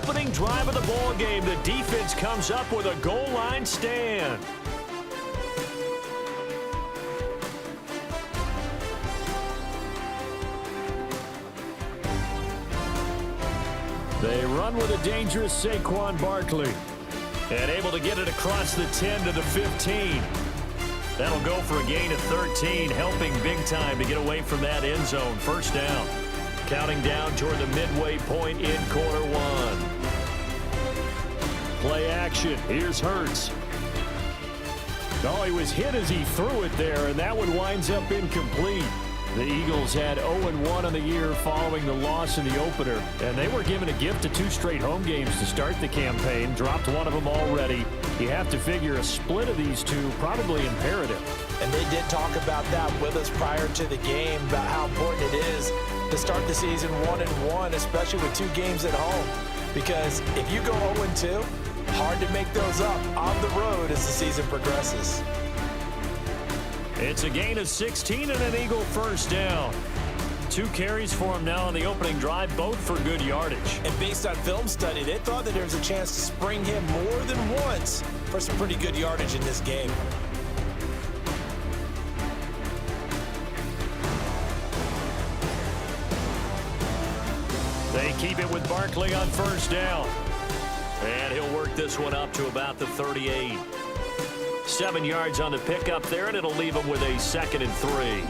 opening drive of the ball game, the defense comes up with a goal line stand. They run with a dangerous Saquon Barkley. And able to get it across the 10 to the 15. That'll go for a gain of 13, helping big time to get away from that end zone. First down. Counting down toward the midway point in quarter one. Play action. Here's Hurts. Oh, he was hit as he threw it there, and that one winds up incomplete. The Eagles had 0-1 on the year following the loss in the opener, and they were given a gift of 2 straight home games to start the campaign. Dropped one of them already. You have to figure a split of these two probably imperative. And they did talk about that with us prior to the game, about how important it is to start the season 1-1, especially with 2 games at home. Because if you go 0-2, hard to make those up on the road as the season progresses. It's a gain of 16 and an Eagle first down. 2 carries for him now on the opening drive, both for good yardage. And based on film study, they thought that there was a chance to spring him more than once for some pretty good yardage in this game. They keep it with Barkley on first down. And he'll work this one up to about the 38. 7 yards on the pickup there, and it'll leave him with a 2nd and 3.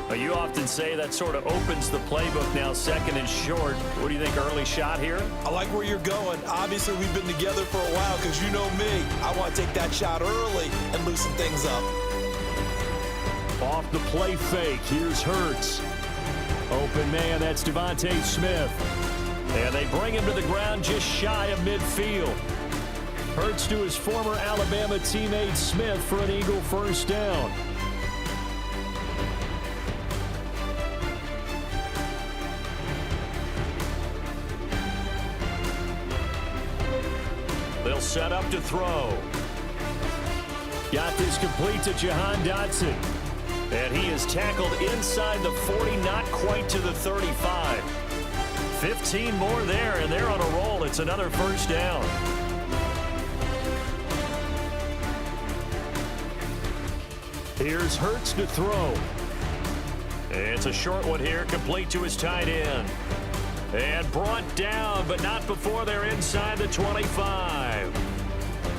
Now, you often say that sort of opens the playbook now, 2nd and short. What do you think, early shot here? I like where you're going. Obviously, we've been together for a while because you know me. I want to take that shot early and loosen things up. Off the play fake, here's Hurts. Open man, that's Devontae Smith. And they bring him to the ground just shy of midfield. Hurts to his former Alabama teammate Smith for an Eagle first down. They'll set up to throw. Got this complete to Jahan Dotson. And he is tackled inside the 40, not quite to the 35. 15 more there, and they're on a roll. It's another first down. Here's Hurts to throw. It's a short one here, complete to his tight end. And brought down, but not before they're inside the 25.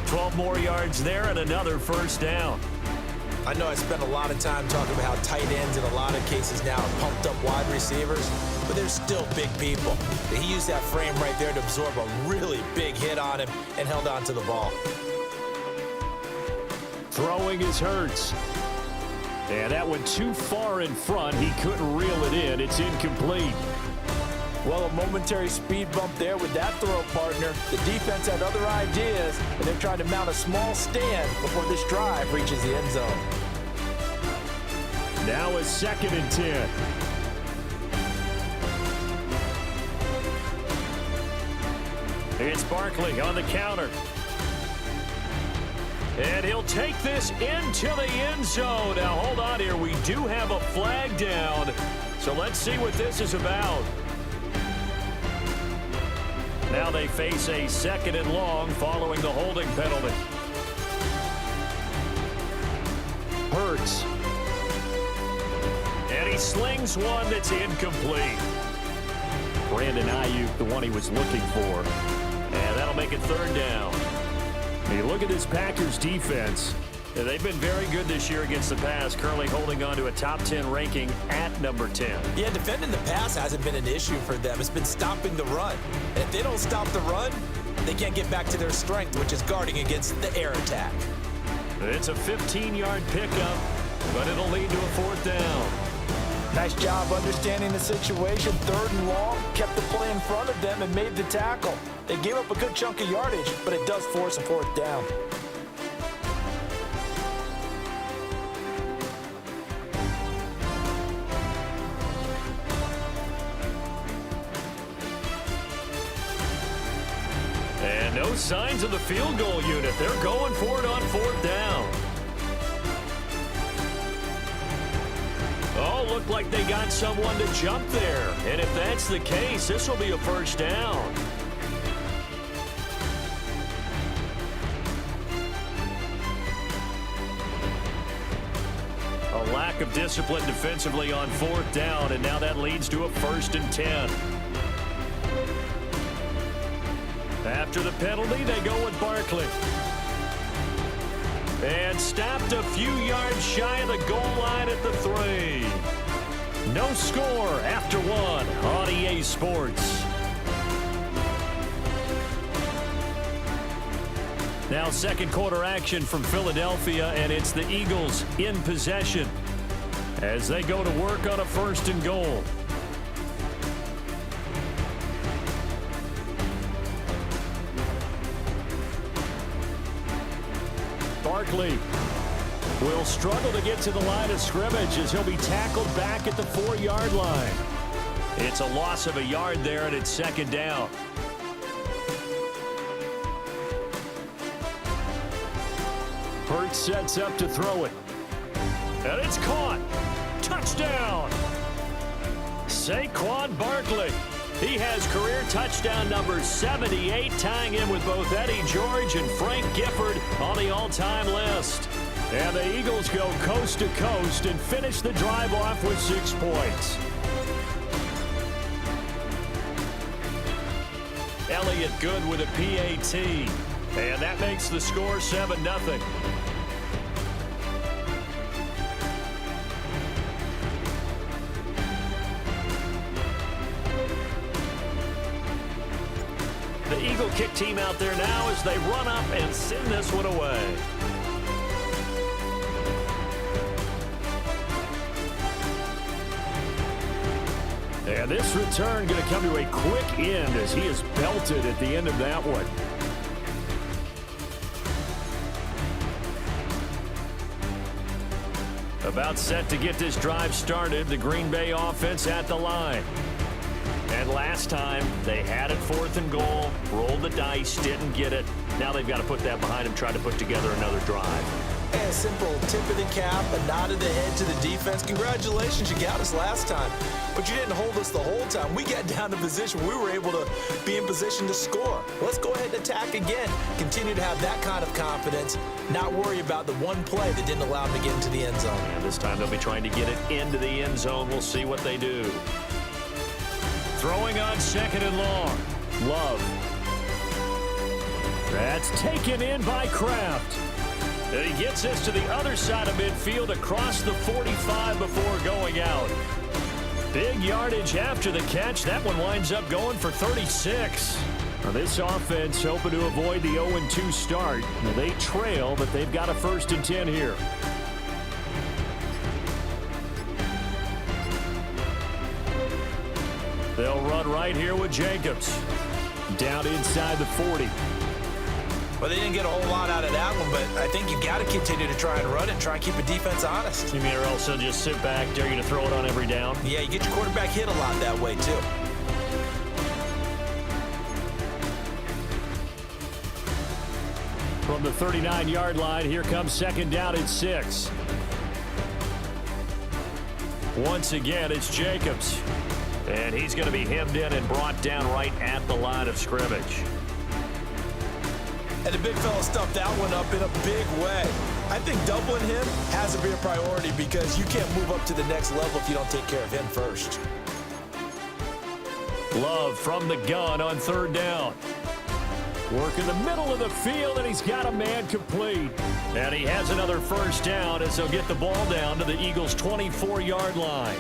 12 more yards there and another first down. I know I spent a lot of time talking about how tight ends in a lot of cases now are pumped up wide receivers, but they're still big people. He used that frame right there to absorb a really big hit on him and held on to the ball. Throwing is Hurts. And that went too far in front. He couldn't reel it in. It's incomplete. Well, a momentary speed bump there with that throw partner. The defense had other ideas, and they're trying to mount a small stand before this drive reaches the end zone. Now a 2nd and 10. It's Barkley on the counter. And he'll take this into the end zone. Now, hold on here. We do have a flag down. So let's see what this is about. Now they face a 2nd and long following the holding penalty. Hurts. And he slings one that's incomplete. Brandon Ayuk, the one he was looking for. And that'll make it 3rd down. You look at this Packers defense. They've been very good this year against the pass, currently holding on to a top 10 ranking at number 10. Yeah, defending the pass hasn't been an issue for them. It's been stopping the run. And if they don't stop the run, they can't get back to their strength, which is guarding against the air attack. It's a 15-yard pickup, but it'll lead to a 4th down. Nice job understanding the situation. 3rd and long, kept the play in front of them and made the tackle. They gave up a good chunk of yardage, but it does force a 4th down. And no signs of the field goal unit. They're going for it on 4th down. Oh, looked like they got someone to jump there. And if that's the case, this will be a first down. lack of discipline defensively on 4th down, and now that leads to a 1st and 10. After the penalty, they go with Barkley. And stopped a few yards shy of the goal line at the 3. No score after 1 on EA Sports. Now second quarter action from Philadelphia, and it's the Eagles in possession as they go to work on a 1st and goal. Barkley will struggle to get to the line of scrimmage as he'll be tackled back at the 4-yard line. It's a loss of a yard there, and it's 2nd down. Hurts sets up to throw it. And it's caught. Touchdown. Saquon Barkley. He has career touchdown number 78, tying in with both Eddie George and Frank Gifford on the all-time list. And the Eagles go coast to coast and finish the drive off with 6 points. Elliott Good with a PAT. And that makes the score 7-0. The Eagle kick team out there now as they run up and send this one away. And this return going to come to a quick end as he is belted at the end of that one. About set to get this drive started, the Green Bay offense at the line. And last time, they had it 4th and goal, rolled the dice, didn't get it. Now they've got to put that behind them, try to put together another drive. And a simple tip of the cap, a nod of the head to the defense. Congratulations, you got us last time. But you didn't hold us the whole time. We got down to position. We were able to be in position to score. Let's go ahead and attack again. Continue to have that kind of confidence. Not worry about the one play that didn't allow them to get into the end zone. And this time they'll be trying to get it into the end zone. We'll see what they do. Throwing on 2nd and long. Love. That's taken in by Kraft. And he gets this to the other side of midfield across the 45 before going out. Big yardage after the catch. That one winds up going for 36. Now this offense hoping to avoid the 0-2 start. Now they trail, but they've got a 1st and 10 here. They'll run right here with Jacobs. Down inside the 40. Well, they didn't get a whole lot out of that one, but I think you've got to continue to try and run it, try and keep a defense honest. You mean or else they'll just sit back, dare you to throw it on every down? Yeah, you get your quarterback hit a lot that way, too. From the 39-yard line, here comes 2nd down and 6. Once again, it's Jacobs. And he's going to be hemmed in and brought down right at the line of scrimmage. And the big fella stuffed that one up in a big way. I think doubling him has to be a priority because you can't move up to the next level if you don't take care of him first. Love from the gun on 3rd down. Work in the middle of the field, and he's got a man complete. And he has another 1st down as they'll get the ball down to the Eagles' 24-yard line.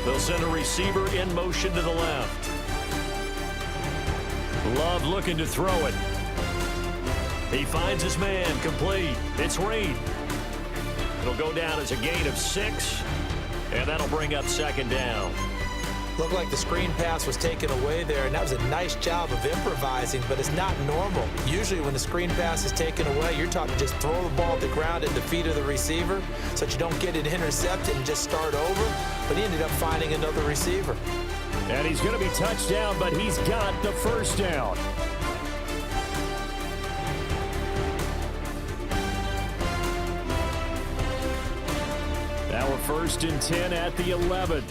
They'll send a receiver in motion to the left. Love looking to throw it. He finds his man complete. It's Reed. It'll go down as a gain of 6, and that'll bring up 2nd down. Looked like the screen pass was taken away there, and that was a nice job of improvising, but it's not normal. Usually when the screen pass is taken away, you're taught to just throw the ball at the ground at the feet of the receiver so that you don't get it intercepted and just start over, but he ended up finding another receiver. And he's going to be touched down, but he's got the 1st down. Now a 1st and 10 at the 11.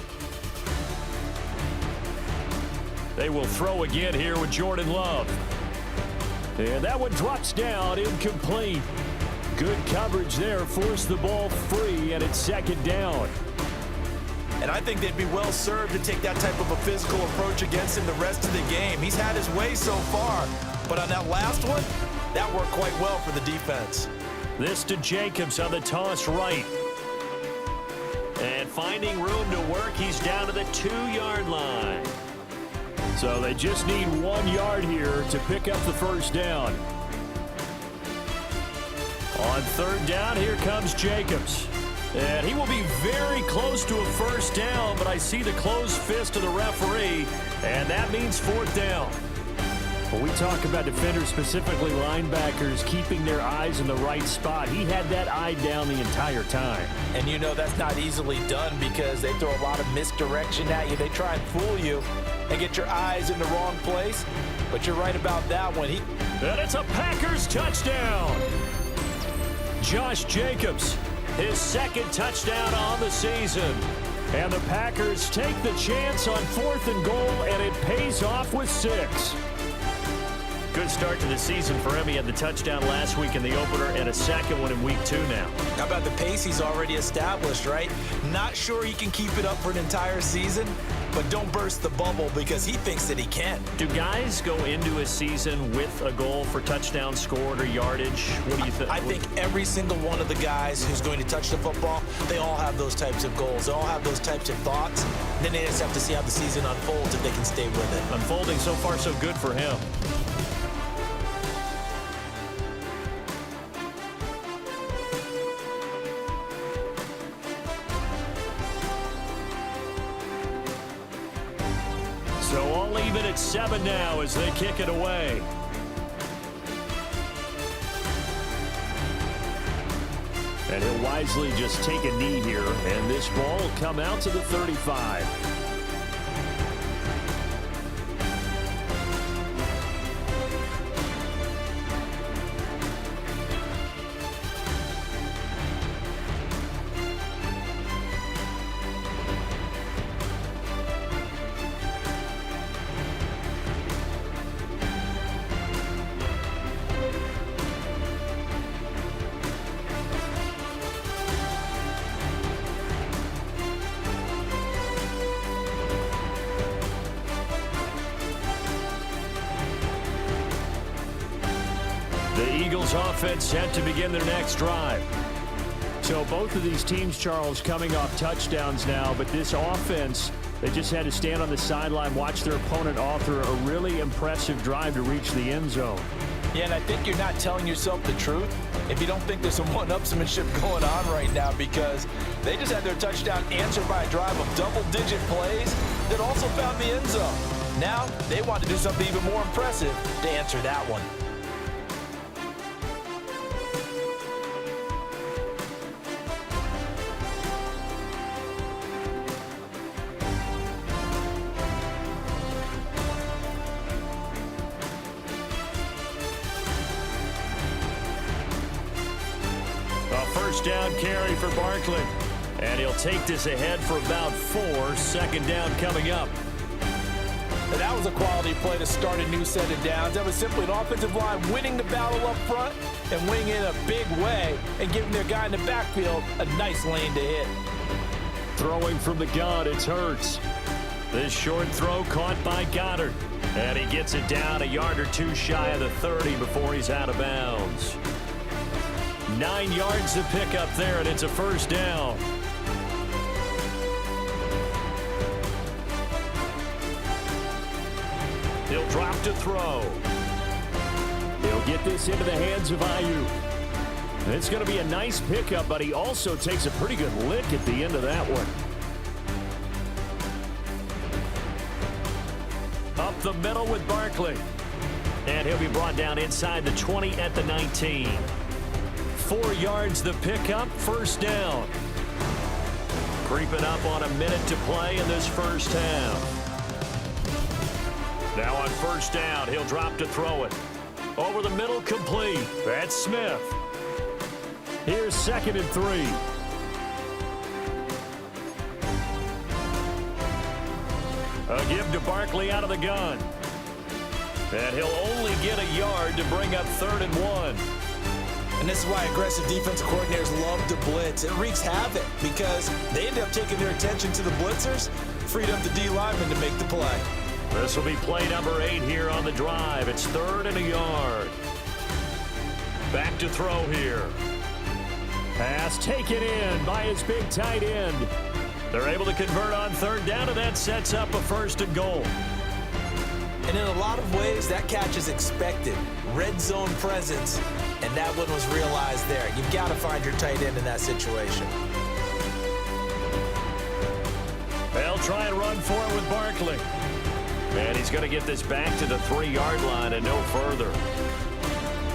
They will throw again here with Jordan Love. And that one drops down, incomplete. Good coverage there, forced the ball free, and it's second down. And I think they'd be well served to take that type of a physical approach against him the rest of the game. He's had his way so far, but on that last one, that worked quite well for the defense. This to Jacobs on the toss right. And finding room to work, he's down to the 2-yard line. So they just need 1 yard here to pick up the first down. On third down, here comes Jacobs. And he will be very close to a first down, but I see the closed fist of the referee, and that means fourth down. When we talk about defenders, specifically linebackers, keeping their eyes in the right spot, he had that eye down the entire time. And you know that's not easily done because they throw a lot of misdirection at you. They try and fool you and get your eyes in the wrong place. But you're right about that one. And it's a Packers touchdown. Josh Jacobs, his second touchdown on the season. And the Packers take the chance on 4th and goal, and it pays off with 6. Good start to the season for him. He had the touchdown last week in the opener and a second one in week 2 now. How about the pace he's already established, right? Not sure he can keep it up for an entire season, but don't burst the bubble because he thinks that he can. Do guys go into a season with a goal for touchdown scored or yardage? What do you think? I think every single one of the guys who's going to touch the football, they all have those types of goals. They all have those types of thoughts. Then they just have to see how the season unfolds if they can stay with it. Unfolding so far so good for him. So all even at 7 now as they kick it away. And he'll wisely just take a knee here, and this ball will come out to the 35. The Eagles offense set to begin their next drive. So both of these teams, Charles, coming off touchdowns now, but this offense, they just had to stand on the sideline, watch their opponent author a really impressive drive to reach the end zone. Yeah, and I think you're not telling yourself the truth if you don't think there's some one-upsmanship going on right now, because they just had their touchdown answered by a drive of double-digit plays that also found the end zone. Now they want to do something even more impressive to answer that one. First down carry for Barkley. And he'll take this ahead for about 4. Second down coming up. And that was a quality play to start a new set of downs. That was simply an offensive line winning the battle up front and winning in a big way and giving their guy in the backfield a nice lane to hit. Throwing from the gun, it's Hurts. This short throw caught by Goddard. And he gets it down a yard or 2 shy of the 30 before he's out of bounds. 9 yards to pick up there, and it's a first down. He'll drop to throw. He'll get this into the hands of Aiyuk. And it's going to be a nice pickup, but he also takes a pretty good lick at the end of that one. Up the middle with Barkley. And he'll be brought down inside the 20 at the 19. 4 yards the pickup, first down. Creeping up on a minute to play in this first half. Now on first down, he'll drop to throw it. Over the middle, complete. That's Smith. Here's 2nd and 3. A give to Barkley out of the gun. And he'll only get a yard to bring up 3rd and 1. And this is why aggressive defensive coordinators love to blitz. It wreaks havoc because they end up taking their attention to the blitzers, freed up the D lineman to make the play. This will be play number 8 here on the drive. It's 3rd and a yard. Back to throw here. Pass taken in by his big tight end. They're able to convert on 3rd down, and that sets up a 1st and goal. And in a lot of ways, that catch is expected. Red zone presence, and that one was realized there. You've got to find your tight end in that situation. They'll try and run for it with Barkley. And he's going to get this back to the 3-yard line and no further.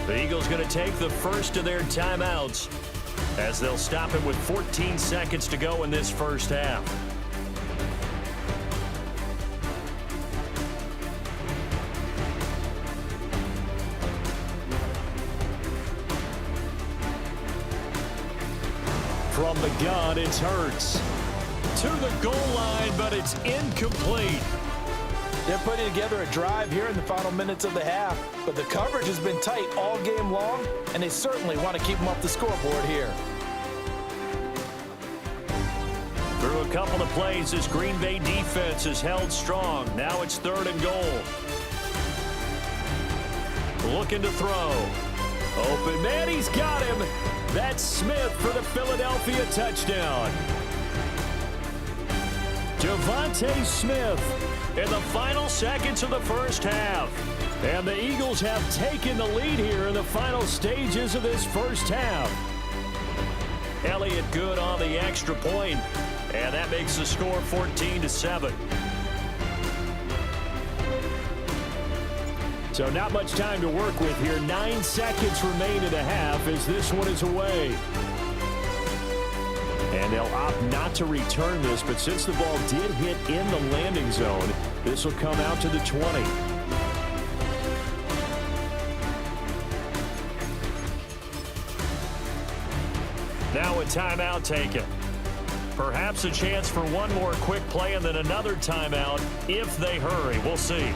The Eagles going to take the first of their timeouts as they'll stop it with 14 seconds to go in this first half. From the gun, it's Hurts. To the goal line, but it's incomplete. They're putting together a drive here in the final minutes of the half, but the coverage has been tight all game long, and they certainly want to keep them off the scoreboard here. Through a couple of plays, this Green Bay defense is held strong. Now it's 3rd and goal. Looking to throw. Open man, he's got him. That's Smith for the Philadelphia touchdown. Devontae Smith in the final seconds of the first half. And the Eagles have taken the lead here in the final stages of this first half. Elliott good on the extra point, and that makes the score 14-7. So not much time to work with here. 9 seconds remain in the half as this one is away. And they'll opt not to return this, but since the ball did hit in the landing zone, this will come out to the 20. Now a timeout taken. Perhaps a chance for one more quick play and then another timeout if they hurry. We'll see.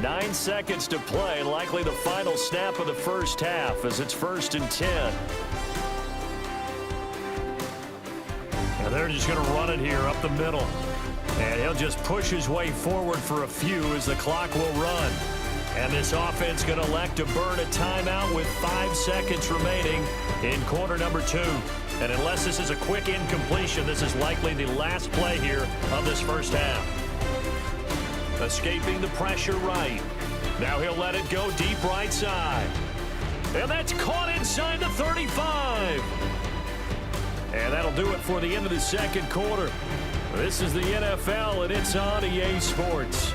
Nine seconds to play, likely the final snap of the first half as it's 1st and 10. And they're just going to run it here up the middle. And he'll just push his way forward for a few as the clock will run. And this offense going to elect to burn a timeout with 5 seconds remaining in quarter number 2. And unless this is a quick incompletion, this is likely the last play here of this first half. Escaping the pressure right. Now he'll let it go deep right side. And that's caught inside the 35. And that'll do it for the end of the second quarter. This is the NFL, and it's on EA Sports.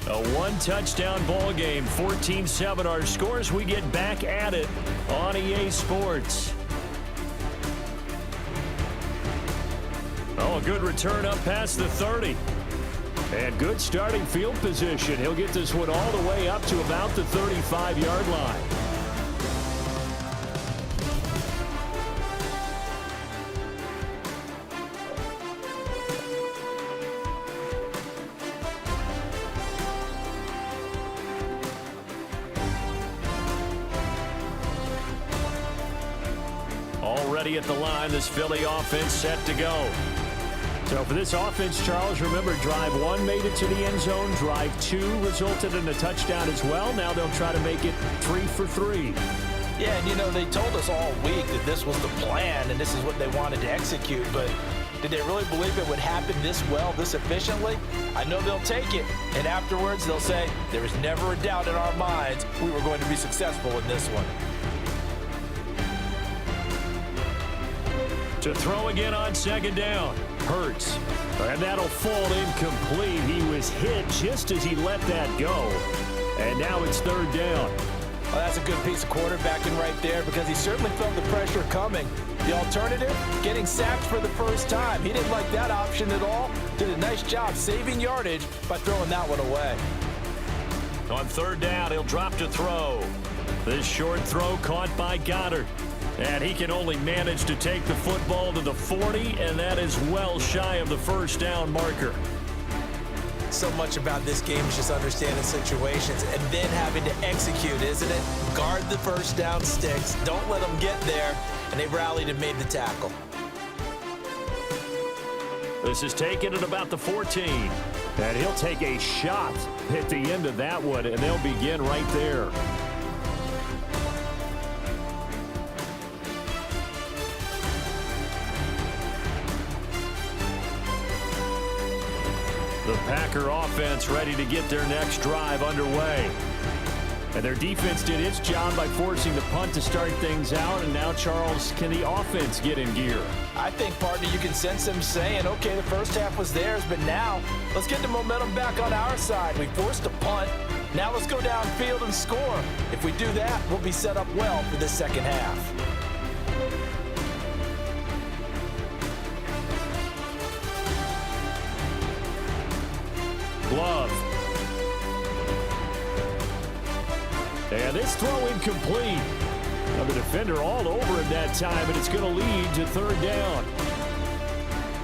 A one-touchdown ball game, 14-7 our scores. We get back at it on EA Sports. Oh, a good return up past the 30. And good starting field position. He'll get this one all the way up to about the 35-yard line. Already at the line, this Philly offense set to go. So for this offense, Charles, remember, drive 1 made it to the end zone. Drive 2 resulted in a touchdown as well. Now they'll try to make it 3 for 3. Yeah, and you know, they told us all week that this was the plan and this is what they wanted to execute, but did they really believe it would happen this well, this efficiently? I know they'll take it, and afterwards they'll say, there was never a doubt in our minds we were going to be successful in this one. To throw again on second down. Hurts. And that'll fall incomplete. He was hit just as he let that go. And now it's third down. Well, that's a good piece of quarterbacking right there because he certainly felt the pressure coming. The alternative, getting sacked for the first time. He didn't like that option at all. Did a nice job saving yardage by throwing that one away. On third down, he'll drop to throw. This short throw caught by Goddard. And he can only manage to take the football to the 40, and that is well shy of the first down marker. So much about this game is just understanding situations and then having to execute, isn't it? Guard the first down sticks. Don't let them get there. And they rallied and made the tackle. This is taken at about the 14. And he'll take a shot at the end of that one, and they'll begin right there. The Packer offense ready to get their next drive underway. And their defense did its job by forcing the punt to start things out. And now, Charles, can the offense get in gear? I think, partner, you can sense them saying, okay, the first half was theirs, but now let's get the momentum back on our side. We forced a punt. Now let's go downfield and score. If we do that, we'll be set up well for the second half. Glove. And this throw incomplete. Now the defender all over him that time, and it's going to lead to third down.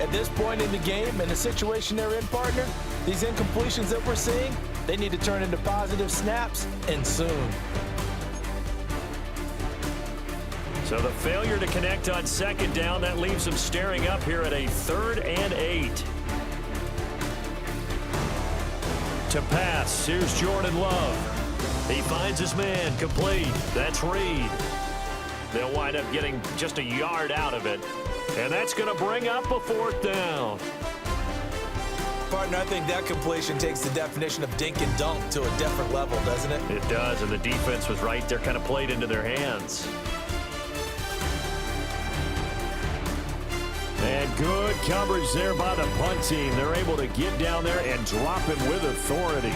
At this point in the game, in the situation they're in, partner, these incompletions that we're seeing, they need to turn into positive snaps, and soon. So the failure to connect on second down, that leaves them staring up here at a 3rd and 8. To pass, here's Jordan Love. He finds his man, complete. That's Reed. They'll wind up getting just a yard out of it. And that's going to bring up a 4th down. Partner, I think that completion takes the definition of dink and dunk to a different level, doesn't it? It does, and the defense was right there, kind of played into their hands. And good coverage there by the punt team. They're able to get down there and drop him with authority.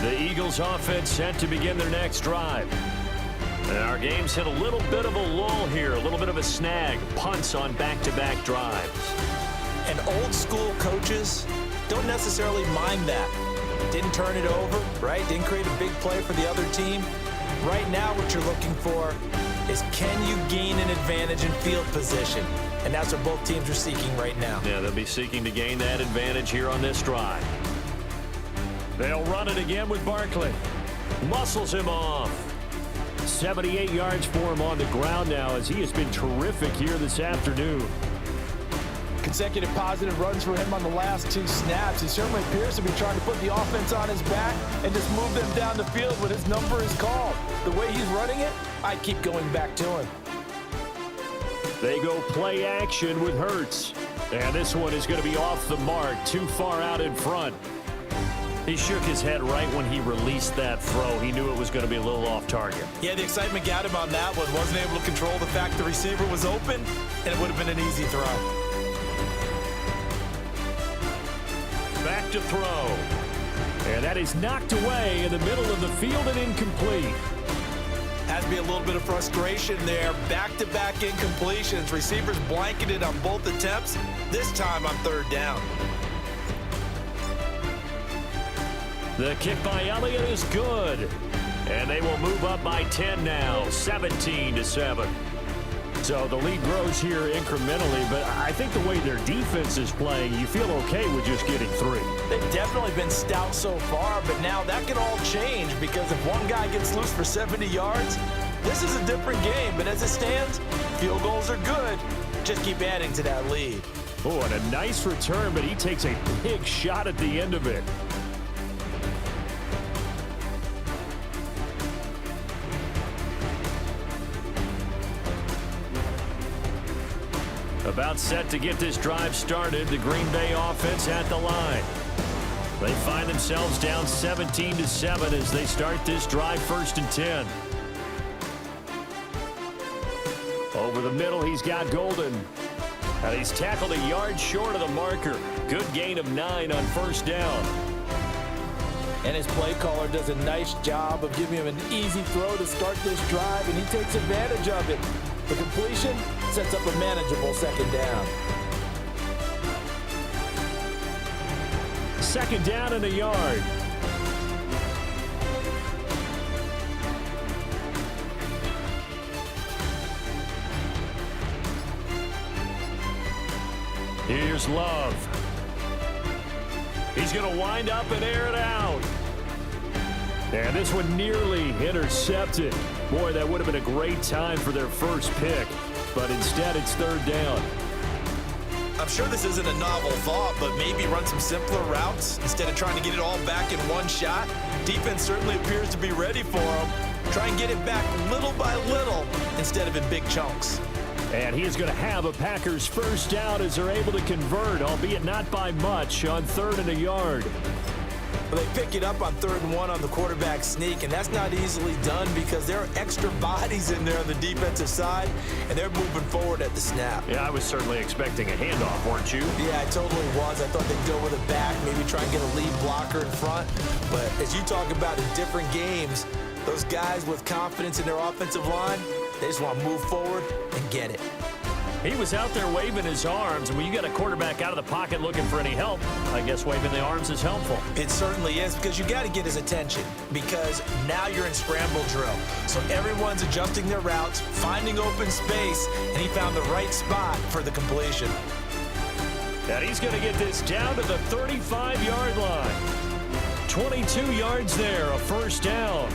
The Eagles offense set to begin their next drive. And our game's hit a little bit of a lull here, a little bit of a snag. Punts on back-to-back drives. And old school coaches don't necessarily mind that. Didn't turn it over, right? Didn't create a big play for the other team. Right now what you're looking for is, can you gain an advantage in field position? And that's what both teams are seeking right now. Yeah, they'll be seeking to gain that advantage here on this drive. They'll run it again with Barkley. Muscles him off. 78 yards for him on the ground now, as he has been terrific here this afternoon. Consecutive positive runs for him on the last 2 snaps. He certainly appears to be trying to put the offense on his back and just move them down the field when his number is called. The way he's running it, I keep going back to him. They go play action with Hurts. And this one is going to be off the mark, too far out in front. He shook his head right when he released that throw. He knew it was going to be a little off target. Yeah, the excitement got him on that one. Wasn't able to control the fact the receiver was open, and it would have been an easy throw. Back to throw. And that is knocked away in the middle of the field and incomplete. Has to be a little bit of frustration there. Back-to-back incompletions. Receivers blanketed on both attempts, this time on 3rd down. The kick by Elliott is good. And they will move up by 10 now, 17-7. So the lead grows here incrementally, but I think the way their defense is playing, you feel okay with just getting 3. They've definitely been stout so far, but now that can all change because if one guy gets loose for 70 yards, this is a different game. But as it stands, field goals are good. Just keep adding to that lead. Oh, and a nice return, but he takes a big shot at the end of it. About set to get this drive started, the Green Bay offense at the line. They find themselves down 17-7 as they start this drive, 1st and 10. Over the middle, he's got Golden. And he's tackled a yard short of the marker. Good gain of 9 on 1st down. And his play caller does a nice job of giving him an easy throw to start this drive, and he takes advantage of it. The completion sets up a manageable 2nd down. 2nd down and a yard. Here's Love. He's going to wind up and air it out. And this one nearly intercepted. Boy, that would have been a great time for their first pick. But instead, it's 3rd down. I'm sure this isn't a novel thought, but maybe run some simpler routes instead of trying to get it all back in one shot. Defense certainly appears to be ready for him. Try and get it back little by little instead of in big chunks. And he is going to have a Packers 1st down as they're able to convert, albeit not by much, on 3rd and a yard. Well, they pick it up on 3rd and 1 on the quarterback sneak, and that's not easily done because there are extra bodies in there on the defensive side, and they're moving forward at the snap. Yeah, I was certainly expecting a handoff, weren't you? Yeah, I totally was. I thought they'd go with a back, maybe try and get a lead blocker in front. But as you talk about in different games, those guys with confidence in their offensive line, they just want to move forward and get it. He was out there waving his arms, and when you got a quarterback out of the pocket looking for any help, I guess waving the arms is helpful. It certainly is, because you got to get his attention, because now you're in scramble drill. So everyone's adjusting their routes, finding open space, and he found the right spot for the completion. And he's going to get this down to the 35-yard line. 22 yards there, a 1st down.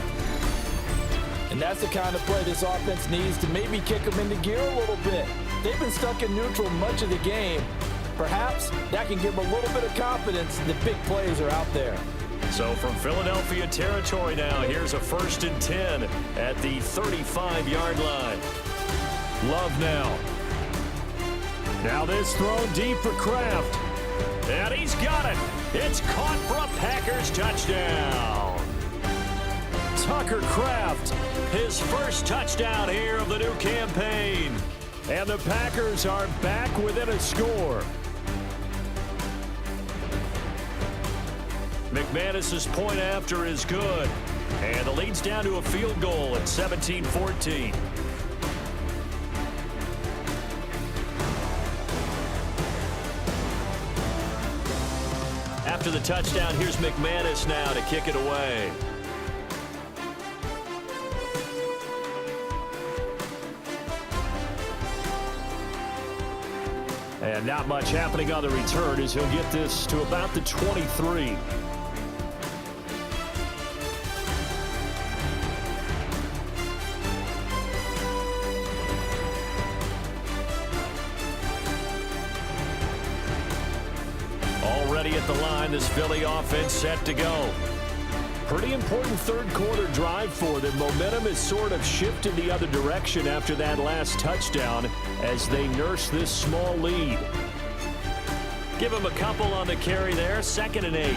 And that's the kind of play this offense needs to maybe kick them into gear a little bit. They've been stuck in neutral much of the game. Perhaps that can give them a little bit of confidence that big plays are out there. So from Philadelphia territory now, here's a 1st and 10 at the 35-yard line. Love now. Now this thrown deep for Kraft. And he's got it. It's caught for a Packers touchdown. Tucker Kraft, his 1st touchdown here of the new campaign. And the Packers are back within a score. McManus's point after is good. And the lead's down to a field goal at 17-14. After the touchdown, here's McManus now to kick it away. And not much happening on the return as he'll get this to about the 23. Already at the line, this Philly offense set to go. Pretty important 3rd quarter drive for them. Momentum has sort of shifted the other direction after that last touchdown as they nurse this small lead. Give them a couple on the carry there, 2nd and 8.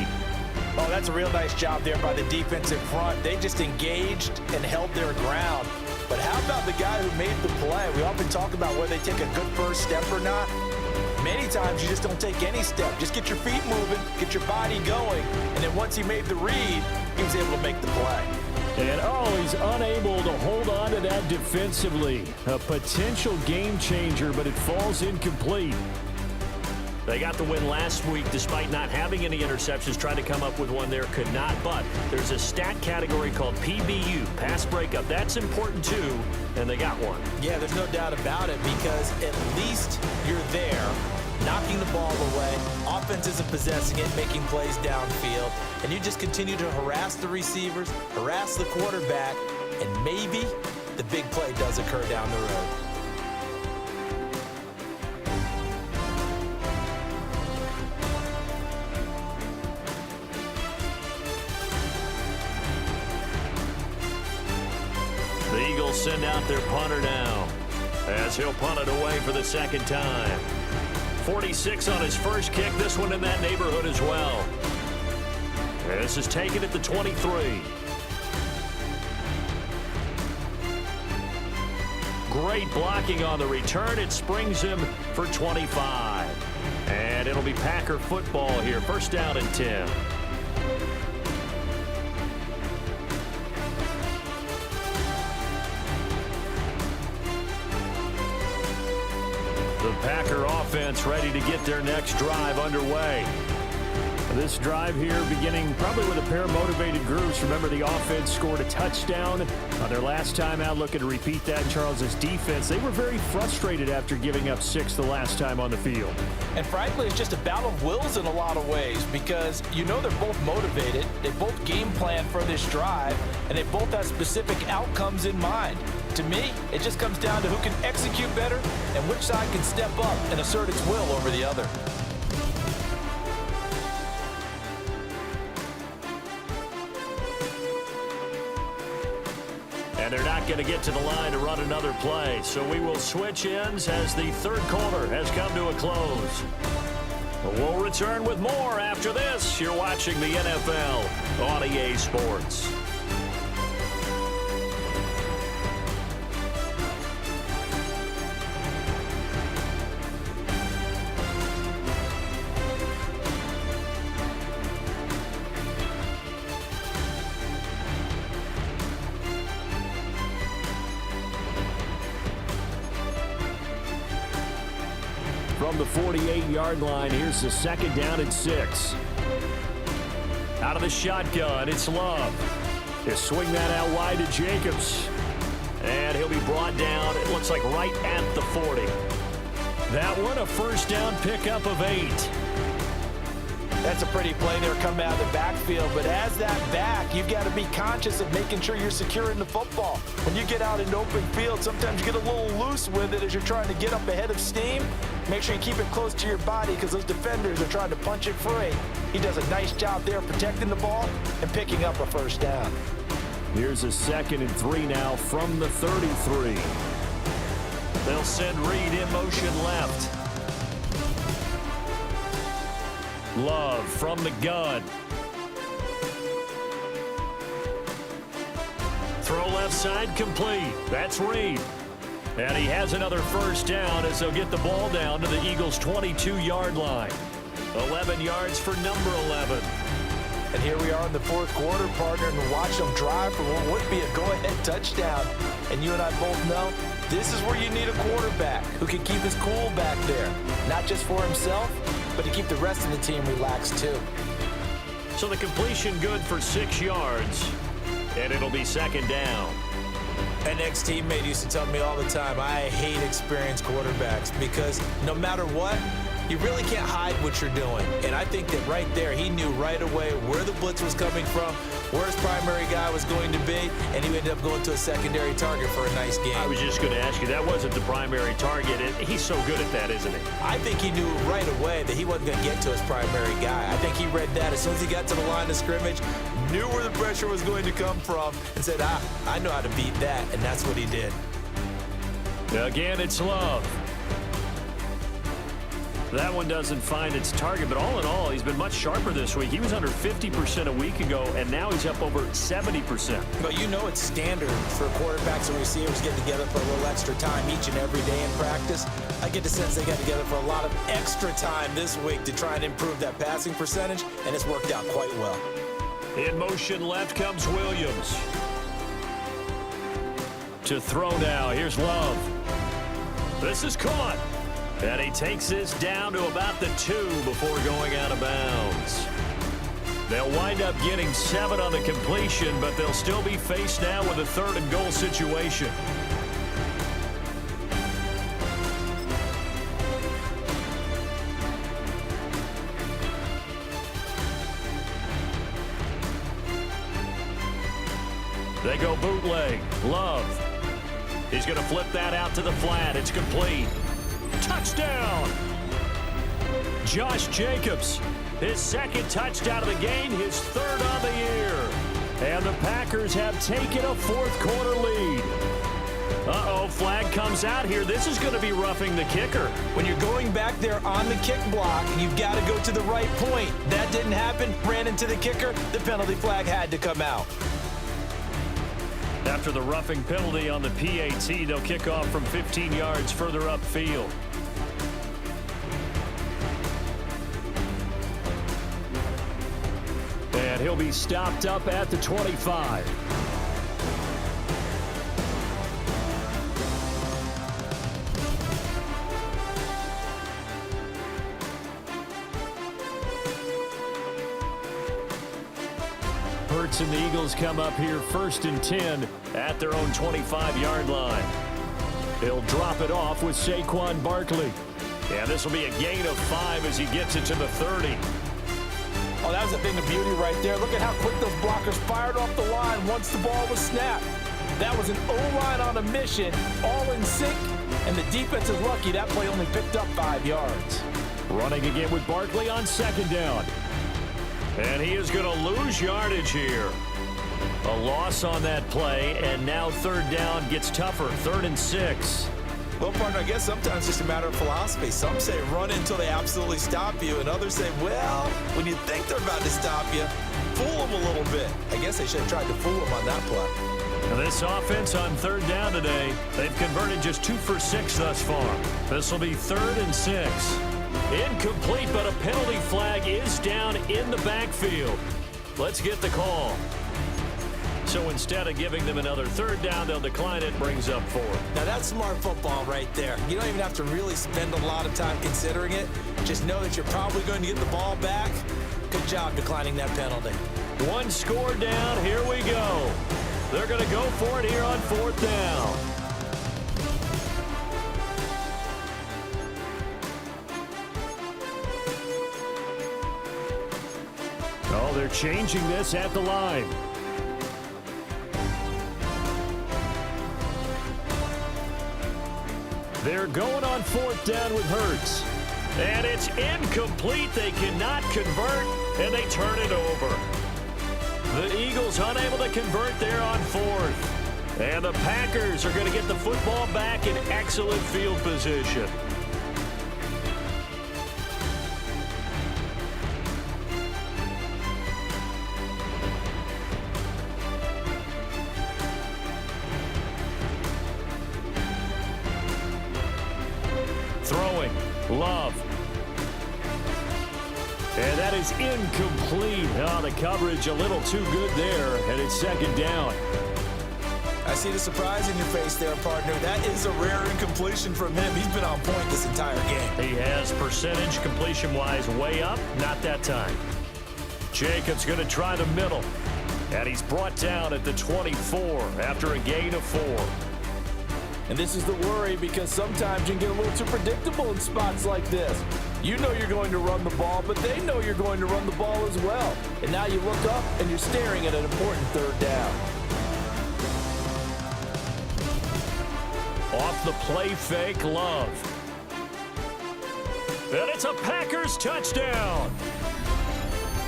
Oh, that's a real nice job there by the defensive front. They just engaged and held their ground. But how about the guy who made the play? We often talk about whether they take a good first step or not. Many times you just don't take any step. Just get your feet moving, get your body going, and then once he made the read, he was able to make the play. And he's unable to hold on to that defensively. A potential game changer, but it falls incomplete. They got the win last week despite not having any interceptions. Tried to come up with one there, could not. But there's a stat category called PBU, pass breakup. That's important too, and they got one. Yeah, there's no doubt about it, because at least you're there, knocking the ball away. Offense isn't possessing it, making plays downfield. And you just continue to harass the receivers, harass the quarterback, and maybe the big play does occur down the road. The Eagles send out their punter now. as he'll punt it away for the second time. 46 on his first kick. This one in that neighborhood as well. This is taken at the 23. Great blocking on the return. It springs him for 25. And it'll be Packer football here. First down and 10. The Packer offense ready to get their next drive underway. This drive here beginning probably with a pair of motivated groups. Remember, the offense scored a touchdown on their last time out. Looking to repeat that in Charles's defense. They were very frustrated after giving up 6 the last time on the field. And frankly, it's just a battle of wills in a lot of ways because you know they're both motivated. They both game plan for this drive, and they both have specific outcomes in mind. To me, it just comes down to who can execute better and which side can step up and assert its will over the other. And they're not going to get to the line to run another play. So we will switch ends as the third quarter has come to a close. We'll return with more after this. You're watching the NFL on EA Sports. From the 48-yard line, here's the second down and 6. Out of the shotgun, it's Love. He'll swing that out wide to Jacobs. And he'll be brought down, it looks like right at the 40. That one, a first down pickup of 8. That's a pretty play there coming out of the backfield, but as that back, you've got to be conscious of making sure you're securing the football. When you get out in open field, sometimes you get a little loose with it as you're trying to get up ahead of steam. Make sure you keep it close to your body because those defenders are trying to punch it free. He does a nice job there protecting the ball and picking up a first down. Here's a second and 3 now from the 33. They'll send Reed in motion left. Love from the gun. Throw left side complete. That's Reed. And he has another first down as they'll get the ball down to the Eagles' 22-yard line. 11 yards for number 11. And here we are in the fourth quarter, partner, and watch them drive for what would be a go-ahead touchdown. And you and I both know this is where you need a quarterback who can keep his cool back there. Not just for himself, but to keep the rest of the team relaxed too. So the completion good for 6 yards, and it'll be second down. An ex-teammate used to tell me all the time, I hate experienced quarterbacks because no matter what, you really can't hide what you're doing. And I think that right there, he knew right away where the blitz was coming from, where his primary guy was going to be, and he ended up going to a secondary target for a nice game. I was just going to ask you, that wasn't the primary target. He's so good at that, isn't he? I think he knew right away that he wasn't going to get to his primary guy. I think he read that as soon as he got to the line of scrimmage, knew where the pressure was going to come from, and said, I know how to beat that, and that's what he did. Again, it's Love. That one doesn't find its target, but all in all, he's been much sharper this week. He was under 50% a week ago, and now he's up over 70%. But you know it's standard for quarterbacks and receivers get together for a little extra time each and every day in practice. I get the sense they got together for a lot of extra time this week to try and improve that passing percentage, and it's worked out quite well. In motion left comes Williams. To throw now, here's Love. This is caught. And he takes this down to about the 2 before going out of bounds. They'll wind up getting 7 on the completion, but they'll still be faced now with a 3rd and goal situation. They go bootleg. Love. He's going to flip that out to the flat. It's complete. Touchdown! Josh Jacobs, his second touchdown of the game, his 3rd on the year. And the Packers have taken a fourth quarter lead. Uh-oh, flag comes out here. This is going to be roughing the kicker. When you're going back there on the kick block, you've got to go to the right point. That didn't happen. Ran into the kicker. The penalty flag had to come out. After the roughing penalty on the PAT, they'll kick off from 15 yards further upfield. And he'll be stopped up at the 25. Hurts and the Eagles come up here 1st and 10 at their own 25-yard line. He'll drop it off with Saquon Barkley. And this will be a gain of 5 as he gets it to the 30. Oh, that was a thing of beauty right there. Look at how quick those blockers fired off the line once the ball was snapped. That was an O-line on a mission, all in sync, and the defense is lucky that play only picked up 5 yards. Running again with Barkley on 2nd down. And he is going to lose yardage here. A loss on that play, and now 3rd down gets tougher, 3rd and 6. Well, partner, I guess sometimes it's just a matter of philosophy. Some say run until they absolutely stop you, and others say, well, when you think they're about to stop you, fool them a little bit. I guess they should have tried to fool them on that play. Now this offense on 3rd down today, they've converted just 2 for 6 thus far. This will be 3rd and 6. Incomplete, but a penalty flag is down in the backfield. Let's get the call. So instead of giving them another 3rd down, they'll decline it, brings up 4. Now that's smart football right there. You don't even have to really spend a lot of time considering it. Just know that you're probably going to get the ball back. Good job declining that penalty. 1 score down, here we go. They're going to go for it here on 4th down. Oh, they're changing this at the line. They're going on 4th down with Hurts. And it's incomplete. They cannot convert, and they turn it over. The Eagles unable to convert there on 4th. And the Packers are going to get the football back in excellent field position. Throwing, Love. And that is incomplete. Oh, the coverage a little too good there, and it's 2nd down. I see the surprise in your face there, partner. That is a rare incompletion from him. He's been on point this entire game. He has percentage completion-wise way up, not that time. Jacobs going to try the middle, and he's brought down at the 24 after a gain of 4. And this is the worry because sometimes you can get a little too predictable in spots like this. You know you're going to run the ball, but they know you're going to run the ball as well. And now you look up and you're staring at an important 3rd down. Off the play fake, Love. And it's a Packers touchdown.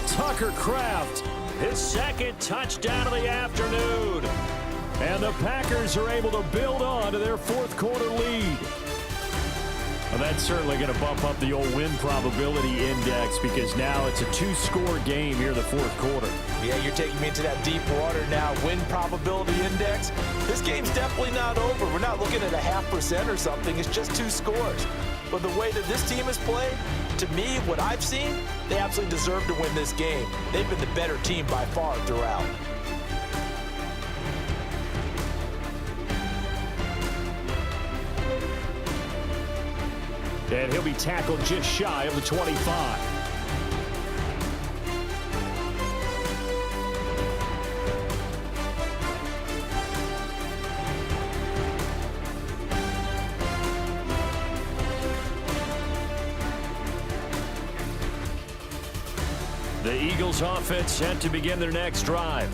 Tucker Kraft, his 2nd touchdown of the afternoon. And the Packers are able to build on to their 4th quarter lead. Well, that's certainly going to bump up the old win probability index because now it's a 2-score game here in the 4th quarter. Yeah, you're taking me into that deep water now. Win probability index. This game's definitely not over. We're not looking at a 0.5% or something. It's just 2 scores. But the way that this team has played, to me, what I've seen, they absolutely deserve to win this game. They've been the better team by far throughout. And he'll be tackled just shy of the 25. The Eagles offense set to begin their next drive.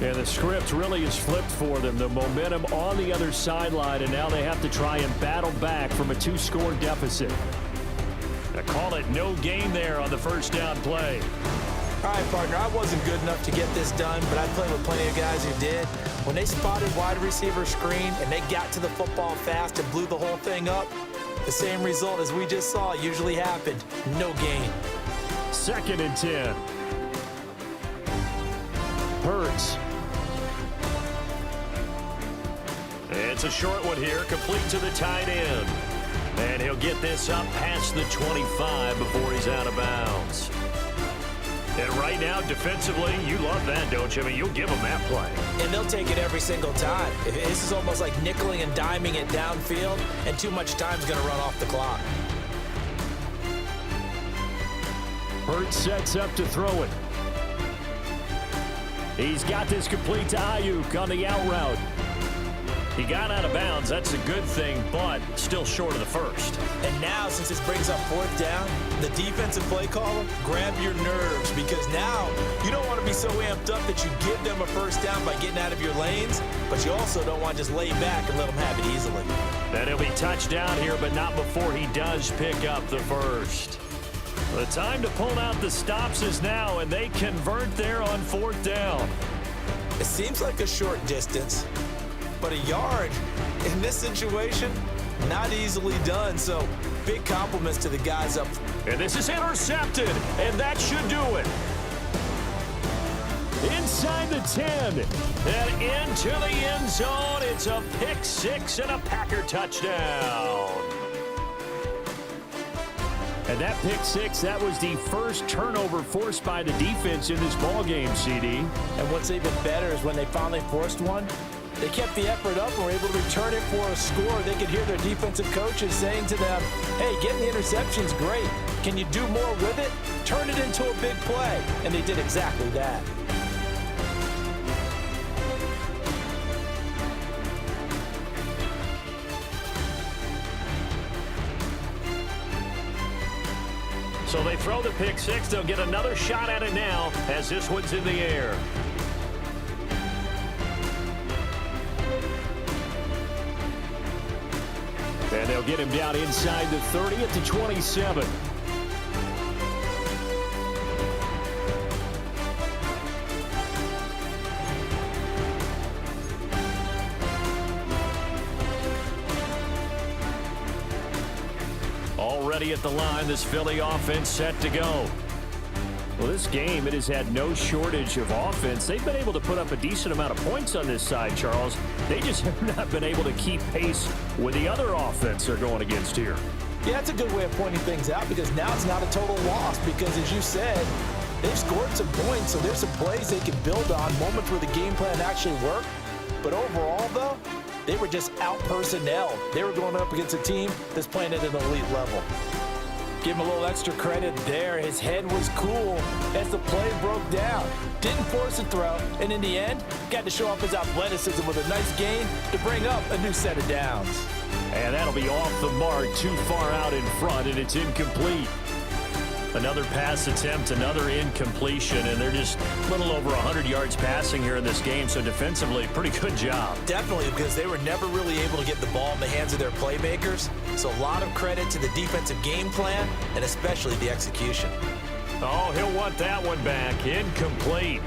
And the script really is flipped for them. The momentum on the other sideline, and now they have to try and battle back from a 2-score deficit. I call it no gain there on the 1st down play. All right, partner, I wasn't good enough to get this done, but I played with plenty of guys who did. When they spotted wide receiver screen and they got to the football fast and blew the whole thing up, the same result as we just saw usually happened. No gain. 2nd and 10. Hurts. It's a short one here, complete to the tight end. And he'll get this up past the 25 before he's out of bounds. And right now, defensively, you love that, don't you? I mean, you'll give them that play. And they'll take it every single time. This is almost like nickeling and diming it downfield, and too much time's going to run off the clock. Hurts sets up to throw it. He's got this complete to Ayuk on the out route. He got out of bounds. That's a good thing, but still short of the first. And now, since this brings up 4th down, the defensive play caller, grab your nerves, because now you don't want to be so amped up that you give them a first down by getting out of your lanes, but you also don't want to just lay back and let them have it easily. And he'll be touchdown here, but not before he does pick up the first. The time to pull out the stops is now, and they convert there on 4th down. It seems like a short distance, but a yard in this situation, not easily done. So big compliments to the guys up. And this is intercepted, and that should do it. Inside the 10, and into the end zone. It's a pick 6 and a Packer touchdown. And that pick 6, that was the first turnover forced by the defense in this ballgame, CD. And what's even better is when they finally forced one, they kept the effort up and were able to return it for a score. They could hear their defensive coaches saying to them, hey, getting the interception's great. Can you do more with it? Turn it into a big play. And they did exactly that. So they throw the pick 6. They'll get another shot at it now as this one's in the air. And they'll get him down inside the 30 at the 27. Already at the line, this Philly offense set to go. Well, this game, it has had no shortage of offense. They've been able to put up a decent amount of points on this side, Charles. They just have not been able to keep pace with the other offense they're going against here. Yeah, that's a good way of pointing things out, because now it's not a total loss, because as you said, they've scored some points, so there's some plays they can build on, moments where the game plan actually worked. But overall, though, they were just out-personnel. They were going up against a team that's playing at an elite level. Give him a little extra credit there. His head was cool as the play broke down. Didn't force a throw, and in the end, got to show off his athleticism with a nice gain to bring up a new set of downs. And that'll be off the mark, too far out in front, and it's incomplete. Another pass attempt, another incompletion, and they're just a little over 100 yards passing here in this game, so defensively, pretty good job. Definitely, because they were never really able to get the ball in the hands of their playmakers, so a lot of credit to the defensive game plan, and especially the execution. Oh, he'll want that one back. Incomplete.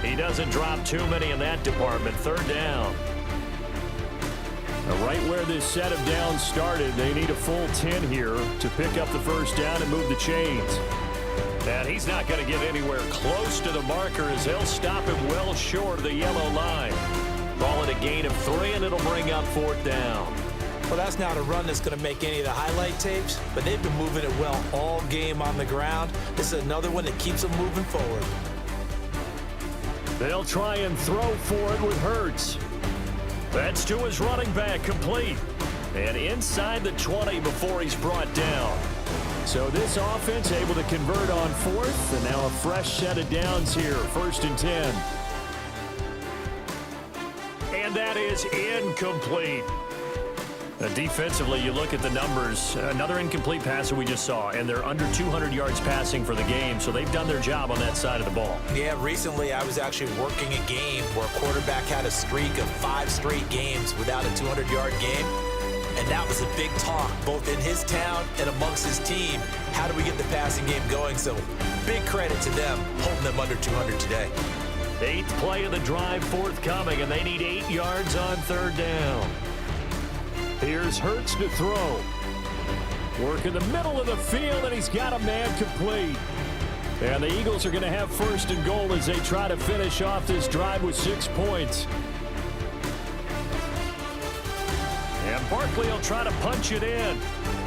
He doesn't drop too many in that department. 3rd down. Now, right where this set of downs started, they need a full 10 here to pick up the first down and move the chains. And he's not going to get anywhere close to the marker as they'll stop him well short of the yellow line. Call it a gain of 3, and it'll bring up 4th down. Well, that's not a run that's going to make any of the highlight tapes, but they've been moving it well all game on the ground. This is another one that keeps them moving forward. They'll try and throw for it with Hurts. That's to his running back, complete. And inside the 20 before he's brought down. So this offense able to convert on 4th, and now a fresh set of downs here, 1st and 10. And that is incomplete. Defensively, you look at the numbers, another incomplete pass that we just saw, and they're under 200 yards passing for the game, so they've done their job on that side of the ball. Yeah, recently I was actually working a game where a quarterback had a streak of 5 straight games without a 200-yard game, And that was a big talk, both in his town and amongst his team. How do we get the passing game going? So big credit to them, holding them under 200 today. 8th play of the drive forthcoming, and they need 8 yards on 3rd down. Here's Hurts to throw. Work in the middle of the field, and he's got a man complete. And the Eagles are going to have 1st and goal as they try to finish off this drive with 6 points. And Barkley will try to punch it in.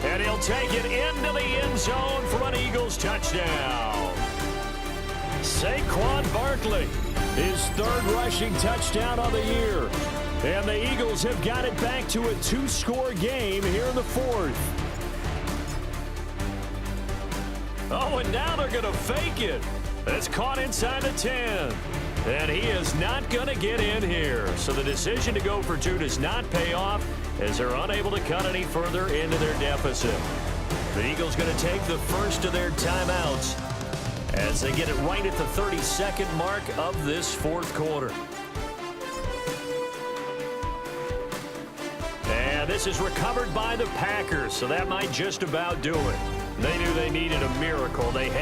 And he'll take it into the end zone for an Eagles touchdown. Saquon Barkley, his 3rd rushing touchdown on the year. And the Eagles have got it back to a 2-score game here in the 4th. Oh, and now they're going to fake it. It's caught inside the 10. And he is not going to get in here. So the decision to go for 2 does not pay off as they're unable to cut any further into their deficit. The Eagles going to take the first of their timeouts as they get it right at the 32nd mark of this 4th quarter. And this is recovered by the Packers, so that might just about do it. They knew they needed a miracle. They had